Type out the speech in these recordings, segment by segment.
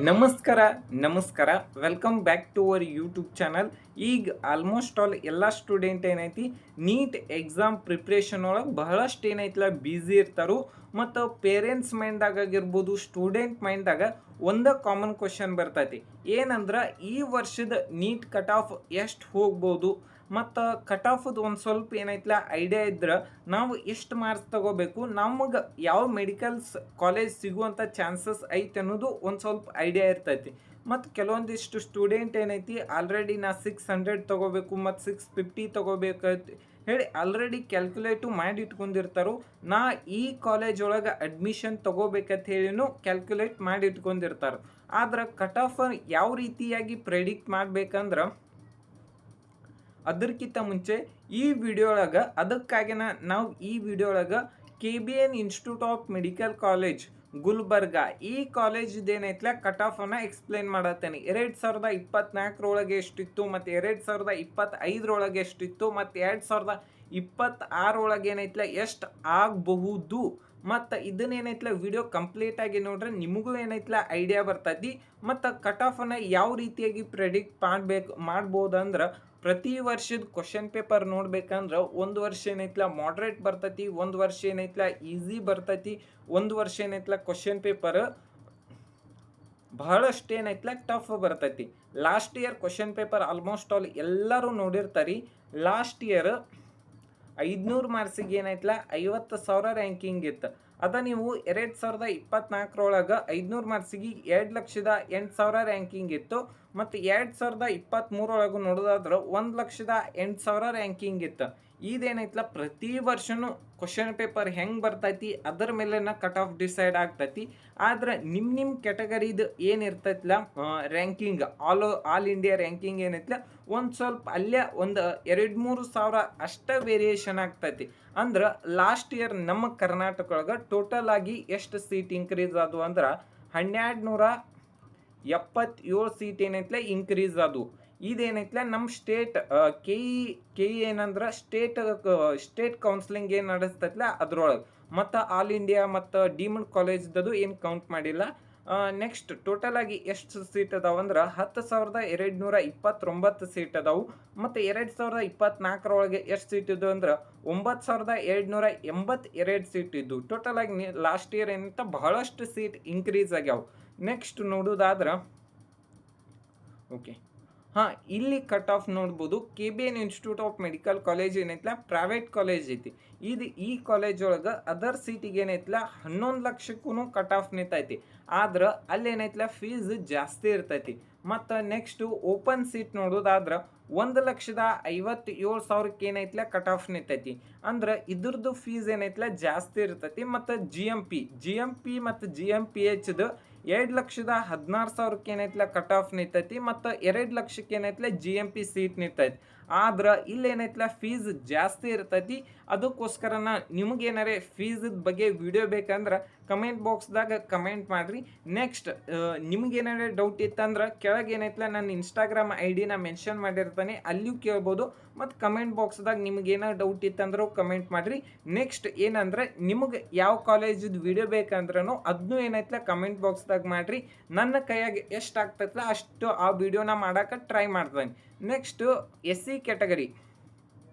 ನಮಸ್ಕಾರ ನಮಸ್ಕಾರ welcome back to our YouTube channel. ಈಗ ಆಲ್ಮೋಸ್ಟ್ ಆಲ್ ಎಲ್ಲ ಸ್ಟೂಡೆಂಟ್ ಏನೈತಿ ನೀಟ್ ಎಕ್ಸಾಮ್ ಪ್ರಿಪ್ರೇಷನ್ ಒಳಗೆ ಬಹಳಷ್ಟು ಏನೈತಿಲ್ಲ ಬ್ಯುಸಿ ಇರ್ತಾರೋ ಮತ್ತು ಪೇರೆಂಟ್ಸ್ ಮೈಂಡ್ದಾಗ ಆಗಿರ್ಬೋದು, ಸ್ಟೂಡೆಂಟ್ ಮೈಂಡ್ದಾಗ ಒಂದೇ ಕಾಮನ್ ಕ್ವಶನ್ ಬರ್ತೈತಿ. ಏನಂದ್ರೆ ಈ ವರ್ಷದ ನೀಟ್ ಕಟ್ ಆಫ್ ಎಷ್ಟು ಹೋಗ್ಬೋದು ಮತ್ತು ಕಟ್ ಆಫದು ಒಂದು ಸ್ವಲ್ಪ ಏನೈತಿಲ್ಲ ಐಡಿಯಾ ಇದ್ರೆ ನಾವು ಎಷ್ಟು ಮಾರ್ಕ್ಸ್ ತಗೋಬೇಕು, ನಮಗೆ ಯಾವ ಮೆಡಿಕಲ್ಸ್ ಕಾಲೇಜ್ ಸಿಗುವಂಥ ಚಾನ್ಸಸ್ ಐತೆ ಅನ್ನೋದು ಒಂದು ಸ್ವಲ್ಪ ಐಡಿಯಾ ಇರ್ತೈತಿ. ಮತ್ತು ಕೆಲವೊಂದಿಷ್ಟು ಸ್ಟೂಡೆಂಟ್ ಏನೈತಿ ಆಲ್ರೆಡಿ ನಾ 600 ತೊಗೋಬೇಕು ಮತ್ತು 650 ತೊಗೋಬೇಕಂತ ಹೇಳಿ ಆಲ್ರೆಡಿ ಕ್ಯಾಲ್ಕುಲೇಟು ಮಾಡಿ ಇಟ್ಕೊಂಡಿರ್ತಾರೋ. ನಾ ಈ ಕಾಲೇಜ್ ಒಳಗೆ ಅಡ್ಮಿಷನ್ ತೊಗೋಬೇಕಂತ ಹೇಳಿನೂ ಕ್ಯಾಲ್ಕುಲೇಟ್ ಮಾಡಿ ಇಟ್ಕೊಂಡಿರ್ತಾರೆ. ಆದ್ರೆ ಕಟ್ ಆಫ್ ಯಾವ ರೀತಿಯಾಗಿ ಪ್ರೆಡಿಕ್ಟ್ ಮಾಡ್ಬೇಕಂದ್ರೆ ಅದಕ್ಕಿಂತ ಮುಂಚೆ ಈ ವಿಡಿಯೋ ಒಳಗೆ ಅದಕ್ಕಾಗಿನ ನಾವು ಈ ವಿಡಿಯೋ ಒಳಗೆ KBN institute of medical college Gulbarga ಈ ಕಾಲೇಜ್ದು ಏನೈತಲ್ಲ ಕಟ್ ಆಫನ್ನು ಎಕ್ಸ್ಪ್ಲೇನ್ ಮಾಡತ್ತೇನೆ. 2024 ಎಷ್ಟಿತ್ತು ಮತ್ತು 2025 ಎಷ್ಟಿತ್ತು ಮತ್ತು 2026 ಏನೈತಲ್ಲ ಎಷ್ಟು ಆಗಬಹುದು. ಮತ್ತು ಇದನ್ನೇನೈತಲ್ಲ ವಿಡಿಯೋ ಕಂಪ್ಲೀಟಾಗಿ ನೋಡ್ರೆ ನಿಮಗೂ ಏನೈತಲ್ಲ ಐಡಿಯಾ ಬರ್ತೈತಿ. ಮತ್ತು ಕಟ್ ಆಫನ್ನು ಯಾವ ರೀತಿಯಾಗಿ ಪ್ರೆಡಿಕ್ಟ್ ಮಾಡ್ಬೋದಂದ್ರೆ ಪ್ರತಿ ವರ್ಷದ ಕ್ವಶನ್ ಪೇಪರ್ ನೋಡ್ಬೇಕಂದ್ರೆ ಒಂದು ವರ್ಷ ಏನೈತಲ್ಲ ಮಾಡ್ರೇಟ್ ಬರ್ತೈತಿ, ಒಂದು ವರ್ಷ ಏನೈತಲ್ಲ ಈಸಿ ಬರ್ತೈತಿ, ಒಂದು ವರ್ಷ ಏನೈತಲ್ಲ ಕ್ವಶನ್ ಪೇಪರ್ ಬಹಳಷ್ಟು ಏನೈತಲ್ಲ ಟಫ್ ಬರ್ತೈತಿ. Last year question paper almost all ಎಲ್ಲರೂ ನೋಡಿರ್ತಾರೆ. ಲಾಸ್ಟ್ ಇಯರ್ 500 ಮಾರ್ಕ್ಸಿಗೆ ಏನೈತಲ್ಲ 50,000 ರ್ಯಾಂಕಿಂಗ್ ಇತ್ತು. ಅದ ನೀವು 2024 500 ಮಾರ್ಕ್ಸಿಗೆ 2,08,000 ರ್ಯಾಂಕಿಂಗ್ ಇತ್ತು. ಮತ್ತು 2023 ನೋಡೋದಾದ್ರೆ 1,08,000 ರ್ಯಾಂಕಿಂಗ್ ಇತ್ತು. ಇದೇನೈತಲ್ಲ ಪ್ರತಿ ವರ್ಷನೂ ಕ್ವಶನ್ ಪೇಪರ್ ಹೆಂಗೆ ಬರ್ತೈತಿ ಅದರ ಮೇಲೆನ ಕಟ್ ಆಫ್ ಡಿಸೈಡ್ ಆಗ್ತೈತಿ. ಆದ್ರೆ ನಿಮ್ಮ ಕ್ಯಾಟಗರಿದು ಏನಿರ್ತೈತಿಲ್ಲ ರ್ಯಾಂಕಿಂಗ್ ಆಲ್ ಇಂಡಿಯಾ ರ್ಯಾಂಕಿಂಗ್ ಏನೈತಿಲ್ಲ ಒಂದು ಸ್ವಲ್ಪ ಅಲ್ಲೇ ಒಂದು 2-3 ಸಾವಿರ ಅಷ್ಟೇ ವೇರಿಯೇಷನ್ ಆಗ್ತೈತಿ. ಅಂದ್ರೆ ಲಾಸ್ಟ್ ಇಯರ್ ನಮ್ಮ ಕರ್ನಾಟಕ ಒಳಗೆ ಟೋಟಲ್ ಆಗಿ ಎಷ್ಟು ಸೀಟ್ ಇನ್ಕ್ರೀಸ್ ಆದವು ಅಂದ್ರೆ 1277 ಸೀಟ್ ಏನೈತಿಲ್ಲ ಇನ್ಕ್ರೀಸ್ ಆದವು. ಇದೇನೈತಿಲ್ಲ ನಮ್ಮ ಸ್ಟೇಟ್ ಕೆ ಇ ಏನಂದ್ರೆ ಸ್ಟೇಟ್ ಕೌನ್ಸಿಲಿಂಗ್ ಏನು ನಡೆಸ್ತೈತಿಲ್ಲ ಅದ್ರೊಳಗೆ. ಮತ್ತು ಆಲ್ ಇಂಡಿಯಾ ಮತ್ತು ಡೀಮ್ಡ್ ಕಾಲೇಜ್ದದು ಏನು ಕೌಂಟ್ ಮಾಡಿಲ್ಲ. ನೆಕ್ಸ್ಟ್ ಟೋಟಲ್ ಆಗಿ ಎಷ್ಟು ಸೀಟ್ ಅದಾವ ಅಂದ್ರೆ 10,229 ಸೀಟ್ ಅದಾವು. ಮತ್ತು 2024 ಎಷ್ಟು ಸೀಟ್ ಇದ್ದು ಅಂದ್ರೆ 9,282 ಸೀಟ್ ಇದ್ದು. ಟೋಟಲ್ ಆಗಿ ಲಾಸ್ಟ್ ಇಯರ್ ಏನಂತ ಬಹಳಷ್ಟು ಸೀಟ್ ಇನ್ಕ್ರೀಸ್ ಆಗ್ಯಾವ. ನೆಕ್ಸ್ಟ್ ನೋಡೋದಾದ್ರೆ ಓಕೆ ಇಲ್ಲಿ ಕಟ್ ಆಫ್ ನೋಡ್ಬೋದು. KBN institute of medical college ಏನೈತಿಲ್ಲ ಪ್ರೈವೇಟ್ ಕಾಲೇಜ್ ಐತಿ. ಈ ಕಾಲೇಜ್ ಒಳಗೆ ಅದರ್ ಸೀಟಿಗೆ ಏನೈತಿಲ್ಲ 11 ಲಕ್ಷಕ್ಕೂ ಕಟ್ ಆಫ್ ನಿಂತೈತಿ. ಆದ್ರೆ ಅಲ್ಲೇನೈತಿಲ್ಲ ಫೀಸ್ ಜಾಸ್ತಿ ಇರ್ತೈತಿ. ಮತ್ತು ನೆಕ್ಸ್ಟು ಓಪನ್ ಸೀಟ್ ನೋಡೋದಾದ್ರೆ 1,57,000 ಏನೈತಿಲ್ಲ ಕಟ್ ಆಫ್ ನಿಂತೈತಿ. ಅಂದ್ರೆ ಇದ್ರದ್ದು ಫೀಸ್ ಏನೈತಿಲ್ಲ ಜಾಸ್ತಿ ಇರ್ತೈತಿ. ಮತ್ತು GMP ಮತ್ತು GMPHದು 2,16,000 ಏನೈತಿಲ್ಲ ಕಟ್ ಆಫ್ ನಿಂತೈತಿ. ಮತ್ತು 2 ಲಕ್ಷಕ್ಕೆ ಏನೈತಿಲ್ಲ GMP ಸೀಟ್ ನಿಂತೈತಿ. ಆದ್ರೆ ಇಲ್ಲೇನೈತಿಲ್ಲ ಫೀಸ್ ಜಾಸ್ತಿ ಇರ್ತೈತಿ. ಅದಕ್ಕೋಸ್ಕರನ ನಿಮಗೇನಾರೇ ಫೀಸದ ಬಗ್ಗೆ ವಿಡಿಯೋ ಬೇಕಂದ್ರೆ ಕಮೆಂಟ್ ಬಾಕ್ಸ್ದಾಗ ಕಮೆಂಟ್ ಮಾಡಿರಿ. ನೆಕ್ಸ್ಟ್ ನಿಮಗೇನಾರೇ ಡೌಟ್ ಇತ್ತಂದ್ರೆ ಕೆಳಗೆ ಏನೈತಿಲ್ಲ ನನ್ನ ಇನ್ಸ್ಟಾಗ್ರಾಮ್ ID ಮೆನ್ಷನ್ ಮಾಡಿರ್ತಾನೆ, ಅಲ್ಲಿಯೂ ಕೇಳ್ಬೋದು. ಮತ್ತು ಕಮೆಂಟ್ ಬಾಕ್ಸ್ದಾಗ ನಿಮಗೇನಾರು ಡೌಟ್ ಇತ್ತಂದ್ರೂ ಕಮೆಂಟ್ ಮಾಡಿರಿ. ನೆಕ್ಸ್ಟ್ ಏನಂದ್ರೆ ನಿಮಗೆ ಯಾವ ಕಾಲೇಜದ ವಿಡಿಯೋ ಬೇಕಂದ್ರೂ ಅದನ್ನೂ ಏನೈತಿಲ್ಲ ಕಮೆಂಟ್ ಬಾಕ್ಸ್ದಾಗ ಮಾಡಿರಿ. ನನ್ನ ಕೈಯಾಗೆ ಎಷ್ಟು ಆಗ್ತೈತಲ್ಲ ಅಷ್ಟು ಆ ವಿಡಿಯೋನ ಮಾಡೋಕೆ ಟ್ರೈ ಮಾಡ್ತೇನೆ. ನೆಕ್ಸ್ಟು SC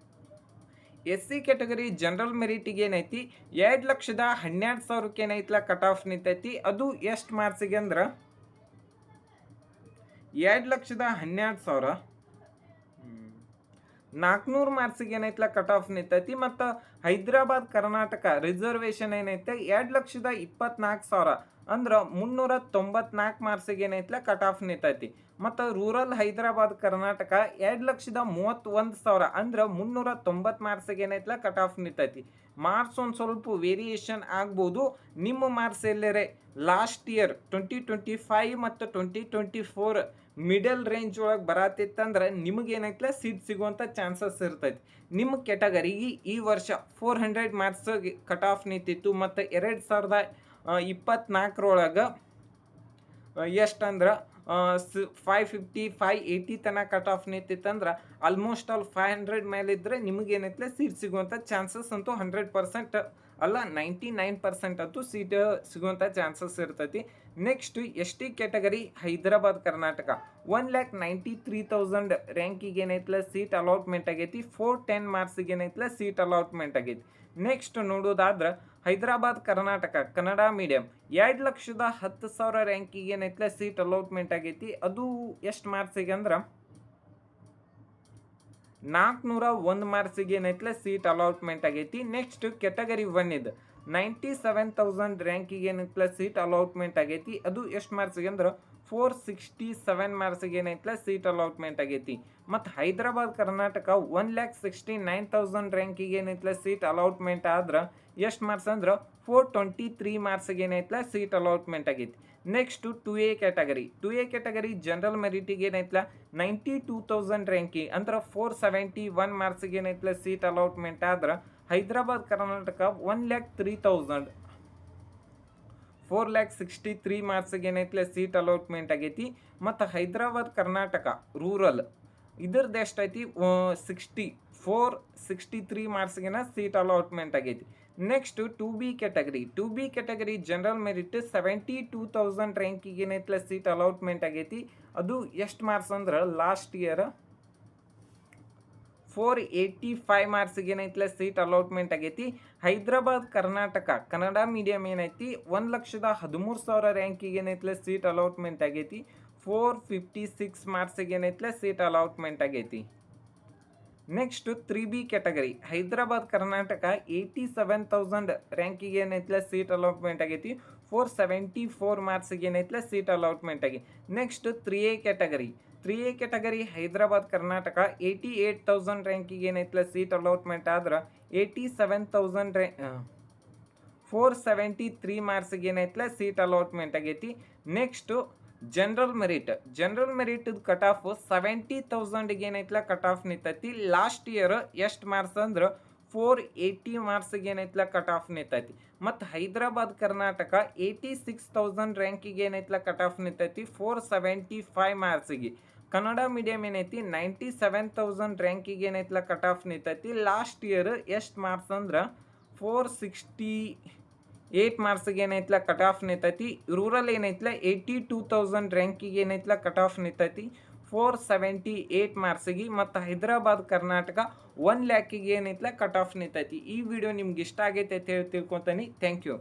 ಕ್ಯಾಟಗರಿ ಜನರಲ್ ಮೆರಿಟಿಗೆ ಏನೈತಿ 2,12,000 ಏನೈತಿಲ್ಲ ಕಟ್ ಆಫ್ ನಿಂತೈತಿ. ಅದು ಎಷ್ಟು ಮಾರ್ಕ್ಸಿಗೆ ಅಂದ್ರೆ 2,12,000 400 ಮಾರ್ಕ್ಸಿಗೆ ಏನೈತಿಲ್ಲ ಕಟ್ ಆಫ್ ನಿಂತೈತಿ. ಮತ್ತು ಹೈದರಾಬಾದ್ ಕರ್ನಾಟಕ ರಿಸರ್ವೇಷನ್ ಏನೈತೆ 2,24,000 ಅಂದ್ರೆ 394 ಮಾರ್ಕ್ಸಿಗೆ ಏನೈತಿಲ್ಲ ಕಟ್ ಆಫ್ ನಿಂತೈತಿ. ಮತ್ತು ರೂರಲ್ ಹೈದರಾಬಾದ್ ಕರ್ನಾಟಕ 2,31,000 ಅಂದ್ರೆ 390 ಮಾರ್ಕ್ಸಿಗೆ ಏನೈತಿಲ್ಲ ಕಟ್ ಆಫ್ ನಿಂತೈತಿ. ಮಾರ್ಕ್ಸ್ ಒಂದು ಸ್ವಲ್ಪ ವೇರಿಯೇಷನ್ ಆಗ್ಬೋದು. ನಿಮ್ಮ ಮಾರ್ಕ್ಸ್ ಎಲ್ಲರೇ ಲಾಸ್ಟ್ ಇಯರ್ 2025 ಮತ್ತು 2024 ಮಿಡಲ್ ರೇಂಜ್ ಒಳಗೆ ಬರತ್ತಿತ್ತಂದ್ರೆ ನಿಮಗೇನೈತಿಲ್ಲ ಸೀಟ್ ಸಿಗುವಂಥ ಚಾನ್ಸಸ್ ಇರ್ತೈತಿ. ನಿಮ್ಮ ಕ್ಯಾಟಗರಿಗೆ ಈ ವರ್ಷ 400 ಮಾರ್ಕ್ಸ್ ಕಟ್ ಆಫ್ ನಿಂತಿತ್ತು. ಮತ್ತು 2024 ಎಷ್ಟಂದ್ರೆ 550 580 ತನಕ ಕಟ್ ಆಫ್ ನಿಂತಿತ್ತಂದ್ರೆ ಆಲ್ಮೋಸ್ಟ್ ಆಲ್ 500 ಮೇಲಿದ್ದರೆ ನಿಮಗೇನೈತಿಲ್ಲ ಸೀಟ್ ಸಿಗುವಂಥ ಚಾನ್ಸಸ್ ಅಂತೂ 100% ಅಲ್ಲ 99% ಅಂತೂ ಸೀಟ್ ಸಿಗುವಂಥ ಚಾನ್ಸಸ್ ಇರ್ತೈತಿ. Next S T category Hyderabad Karnataka 1,93,000 ರ್ಯಾಂಕಿಗೆ ಏನೈತಲ್ಲ ಸೀಟ್ ಅಲಾಟ್ಮೆಂಟ್ ಆಗೈತಿ. 410 ಮಾರ್ಕ್ಸಿಗೆ ಏನೈತಲ್ಲ ಸೀಟ್ ಅಲಾಟ್ಮೆಂಟ್ ಆಗೈತಿ. ನೆಕ್ಸ್ಟ್ ನೋಡೋದಾದ್ರೆ ಹೈದರಾಬಾದ್ ಕರ್ನಾಟಕ ಕನ್ನಡ ಮೀಡಿಯಂ 2,10,000 ರ್ಯಾಂಕಿಗೆ ಏನೈತಲ್ಲ ಸೀಟ್ ಅಲಾಟ್ಮೆಂಟ್ ಆಗೈತಿ. ಅದು ಎಷ್ಟು ಮಾರ್ಕ್ಸಿಗೆ ಅಂದ್ರೆ 401 ಮಾರ್ಕ್ಸಿಗೆ ಏನೈತಲ್ಲ ಸೀಟ್ ಅಲಾಟ್ಮೆಂಟ್ ಆಗೈತಿ. ನೆಕ್ಸ್ಟ್ ಕ್ಯಾಟಗರಿ 1 ಇದು 97,000 ರ್ಯಾಂಕಿಗೆ ಏನೈತಲ್ಲ ಸೀಟ್ ಅಲಾಟ್ಮೆಂಟ್ ಆಗೈತಿ. ಅದು ಎಷ್ಟು ಮಾರ್ಕ್ಸಿಗೆ ಅಂದ್ರೆ 467 ಮಾರ್ಕ್ಸಿಗೆ ಏನೈತಲ್ಲ ಸೀಟ್ ಅಲಾಟ್ಮೆಂಟ್ ಆಗೈತಿ. ಮತ್ತು ಹೈದರಾಬಾದ್ ಕರ್ನಾಟಕ 1,69,000 ರ್ಯಾಂಕಿಗೆ ಏನೈತಲ್ಲ ಸೀಟ್ ಅಲಾಟ್ಮೆಂಟ್ ಆದ್ರೆ ಎಷ್ಟು ಮಾರ್ಕ್ಸ್ ಅಂದ್ರೆ 423 ಮಾರ್ಕ್ಸಿಗೆ ಏನೈತಲ್ಲ ಸೀಟ್ ಅಲಾಟ್ಮೆಂಟ್ ಆಗೈತಿ. ನೆಕ್ಸ್ಟ್ 2A ಕ್ಯಾಟಗರಿ ಜನರಲ್ ಮೆರಿಟಿಗೆ ಏನೈತಲ್ಲ 92,000 ರ್ಯಾಂಕಿಂಗ್ ಅಂದ್ರೆ 471 ಮಾರ್ಕ್ಸಿಗೆ ಏನೈತಲ್ಲ ಸೀಟ್ ಅಲಾಟ್ಮೆಂಟ್ ಆದ್ರೆ ಹೈದರಾಬಾದ್ ಕರ್ನಾಟಕ 1,03,000 463 ಮಾರ್ಕ್ಸಿಗೆ ಏನೈತಲ್ಲ ಸೀಟ್ ಅಲಾಟ್ಮೆಂಟ್ ಆಗೈತಿ. ಮತ್ತು ಹೈದರಾಬಾದ್ ಕರ್ನಾಟಕ ರೂರಲ್ ಇದ್ರದ್ದು ಎಷ್ಟೈತಿ 463 ಮಾರ್ಕ್ಸ್ಗೆನ ಸೀಟ್ ಅಲಾಟ್ಮೆಂಟ್ ಆಗೈತಿ. Next 2B category general merit 72,000 ರ್ಯಾಂಕಿಗೆ ಏನೈತಲ್ಲ ಸೀಟ್ ಅಲಾಟ್ಮೆಂಟ್ ಆಗೈತಿ. ಅದು ಎಷ್ಟು ಮಾರ್ಕ್ಸ್ ಅಂದ್ರೆ ಲಾಸ್ಟ್ ಇಯರ್ 485 ಮಾರ್ಕ್ಸಿಗೆ ಏನೈತಲ್ಲ ಸೀಟ್ ಅಲಾಟ್ಮೆಂಟ್ ಆಗೈತಿ. ಹೈದರಾಬಾದ್ ಕರ್ನಾಟಕ ಕನ್ನಡ ಮೀಡಿಯಂ ಏನೈತಿ 1,13,000 ರ್ಯಾಂಕಿಗೆ ಏನೈತಲ್ಲ ಸೀಟ್ ಅಲಾಟ್ಮೆಂಟ್ ಆಗೈತಿ. 456 ಮಾರ್ಕ್ಸಿಗೆ ಏನೈತಲ್ಲ ಸೀಟ್ ಅಲಾಟ್ಮೆಂಟ್ ಆಗೈತಿ. Next 3B category Hyderabad Karnataka 87,000 ರ್ಯಾಂಕಿಗೆ ಏನೈತಲ್ಲ ಸೀಟ್ ಅಲಾಟ್ಮೆಂಟ್ ಆಗೈತಿ. 474 ಮಾರ್ಕ್ಸಿಗೆ ಏನೈತಲ್ಲ ಸೀಟ್ ಅಲಾಟ್ಮೆಂಟ್ ಆಗೈತಿ. Next 3A category Hyderabad Karnataka 88,000 ರ್ಯಾಂಕಿಗೆ ಏನೈತಲ್ಲ ಸೀಟ್ ಅಲಾಟ್ಮೆಂಟ್ ಆದ್ರೆ 87,000 473 ಮಾರ್ಕ್ಸಿಗೆ ಏನೈತಲ್ಲ ಸೀಟ್ ಅಲಾಟ್ಮೆಂಟ್ ಆಗೈತಿ. Next general merit cut off 70,000ಗೆ ಏನೈತಲ್ಲ ಕಟ್ ಆಫ್ ನಿಂತೈತಿ. ಲಾಸ್ಟ್ ಇಯರ್ ಎಷ್ಟು ಮಾರ್ಕ್ಸ್ ಅಂದ್ರೆ 480 ಮಾರ್ಕ್ಸಿಗೆ ಏನೈತಲ್ಲ ಕಟ್ ಆಫ್ ನಿಂತೈತಿ. ಮತ್ತು ಹೈದರಾಬಾದ್ ಕರ್ನಾಟಕ 86,000 ರ್ಯಾಂಕಿಗೆ ಏನೈತಲ್ಲ ಕಟ್ ಆಫ್ ನಿಂತೈತಿ 475 ಮಾರ್ಕ್ಸಿಗೆ. ಕನ್ನಡ ಮೀಡಿಯಂ ಏನೈತಿ 97,000 ರ್ಯಾಂಕಿಗೆ ಏನೈತಲ್ಲ ಕಟ್ ಆಫ್ ನಿಂತೈತಿ. ಲಾಸ್ಟ್ ಇಯರ್ ಎಷ್ಟು ಮಾರ್ಕ್ಸ್ ಅಂದ್ರೆ 468 ಮಾರ್ಕ್ಸಿಗೆ ಏನೈತಲ್ಲ ಕಟ್ ಆಫ್ ನಿಂತೈತಿ. ರೂರಲ್ ಏನೈತಲ್ಲ 82,000 ರ್ಯಾಂಕಿಗೆ ಏನೈತಲ್ಲ ಕಟ್ ಆಫ್ ನಿಂತೈತಿ 478 ಮಾರ್ಕ್ಸಿಗೆ. ಮತ್ತು ಹೈದರಾಬಾದ್ ಕರ್ನಾಟಕ 1 ಲ್ಯಾಕಿಗೆ ಏನೈತಲ್ಲ ಕಟ್ ಆಫ್ ನಿಂತೈತಿ. ಈ ವಿಡಿಯೋ ನಿಮ್ಗೆ ಇಷ್ಟ ಆಗೈತೆ ಅಂತ ಹೇಳಿ ತಿಳ್ಕೊತೀನಿ. Thank you.